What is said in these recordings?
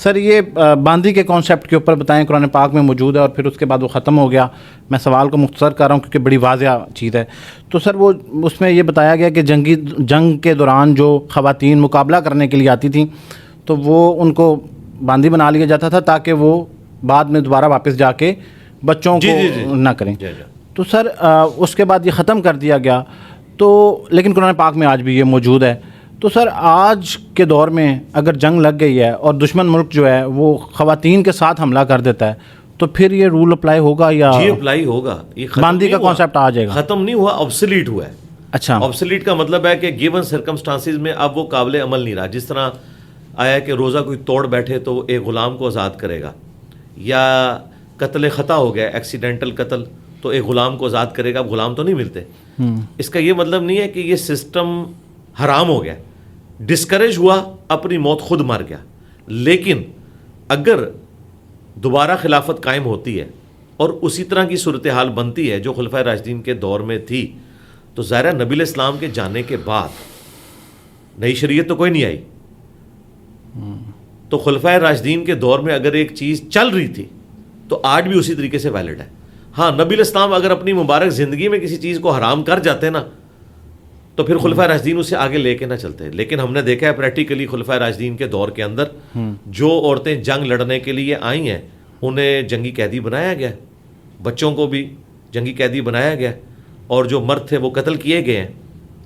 سر یہ باندی کے کانسیپٹ کے اوپر بتائیں، قرآن پاک میں موجود ہے اور پھر اس کے بعد وہ ختم ہو گیا. میں سوال کو مختصر کر رہا ہوں کیونکہ بڑی واضح چیز ہے. تو سر وہ اس میں یہ بتایا گیا کہ جنگ کے دوران جو خواتین مقابلہ کرنے کے لیے آتی تھیں تو وہ ان کو باندی بنا لیا جاتا تھا تاکہ وہ بعد میں دوبارہ واپس جا کے بچوں کو نہ کریں. تو سر اس کے بعد یہ ختم کر دیا گیا. تو لیکن قرآن پاک میں آج بھی یہ موجود ہے. تو سر آج کے دور میں اگر جنگ لگ گئی ہے اور دشمن ملک جو ہے وہ خواتین کے ساتھ حملہ کر دیتا ہے تو پھر یہ رول اپلائی ہوگا یا جی اپلائی ہوگا؟ یہ باندی کا کانسیپٹ آ جائے گا؟ ختم نہیں ہوا، آبسلیٹ ہوا ہے. اچھا، آبسلیٹ کا مطلب ہے کہ گیون سرکمسٹانسز میں اب وہ قابل عمل نہیں رہا. جس طرح آیا کہ روزہ کوئی توڑ بیٹھے تو ایک غلام کو آزاد کرے گا، یا قتل خطا ہو گیا ایکسیڈنٹل قتل تو ایک غلام کو آزاد کرے گا. اب غلام تو نہیں ملتے. اس کا یہ مطلب نہیں ہے کہ یہ سسٹم حرام ہو گیا، ڈسکریج ہوا، اپنی موت خود مر گیا. لیکن اگر دوبارہ خلافت قائم ہوتی ہے اور اسی طرح کی صورتحال بنتی ہے جو خلفائے راشدین کے دور میں تھی، تو ظاہر ہے نبی اسلام کے جانے کے بعد نئی شریعت تو کوئی نہیں آئی. تو خلفائے راشدین کے دور میں اگر ایک چیز چل رہی تھی تو آج بھی اسی طریقے سے ویلڈ ہے. ہاں، نبی اسلام اگر اپنی مبارک زندگی میں کسی چیز کو حرام کر جاتے نا تو پھر خلفائے راشدین اسے آگے لے کے نہ چلتے. لیکن ہم نے دیکھا ہے پریکٹیکلی خلفائے راشدین کے دور کے اندر جو عورتیں جنگ لڑنے کے لیے آئی ہیں انہیں جنگی قیدی بنایا گیا، بچوں کو بھی جنگی قیدی بنایا گیا، اور جو مرد تھے وہ قتل کیے گئے ہیں،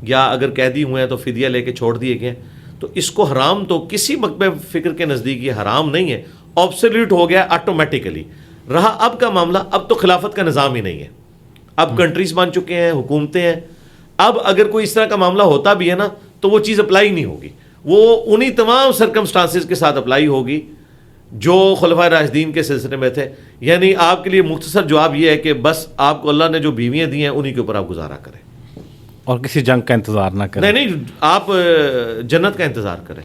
یا اگر قیدی ہوئے ہیں تو فدیہ لے کے چھوڑ دیے گئے. تو اس کو حرام تو کسی مکتب فکر کے نزدیک یہ حرام نہیں ہے، آبسلیٹ ہو گیا آٹومیٹیکلی. رہا اب کا معاملہ، اب تو خلافت کا نظام ہی نہیں ہے، اب کنٹریز بن چکے ہیں، حکومتیں ہیں. اب اگر کوئی اس طرح کا معاملہ ہوتا بھی ہے نا تو وہ چیز اپلائی نہیں ہوگی، وہ انہی تمام سرکمسٹانسز کے ساتھ اپلائی ہوگی جو خلفائے راشدین کے سلسلے میں تھے. یعنی آپ کے لیے مختصر جواب یہ ہے کہ بس آپ کو اللہ نے جو بیویاں دی ہیں انہی کے اوپر آپ گزارا کریں اور کسی جنگ کا انتظار نہ کریں. نہیں، آپ جنت کا انتظار کریں.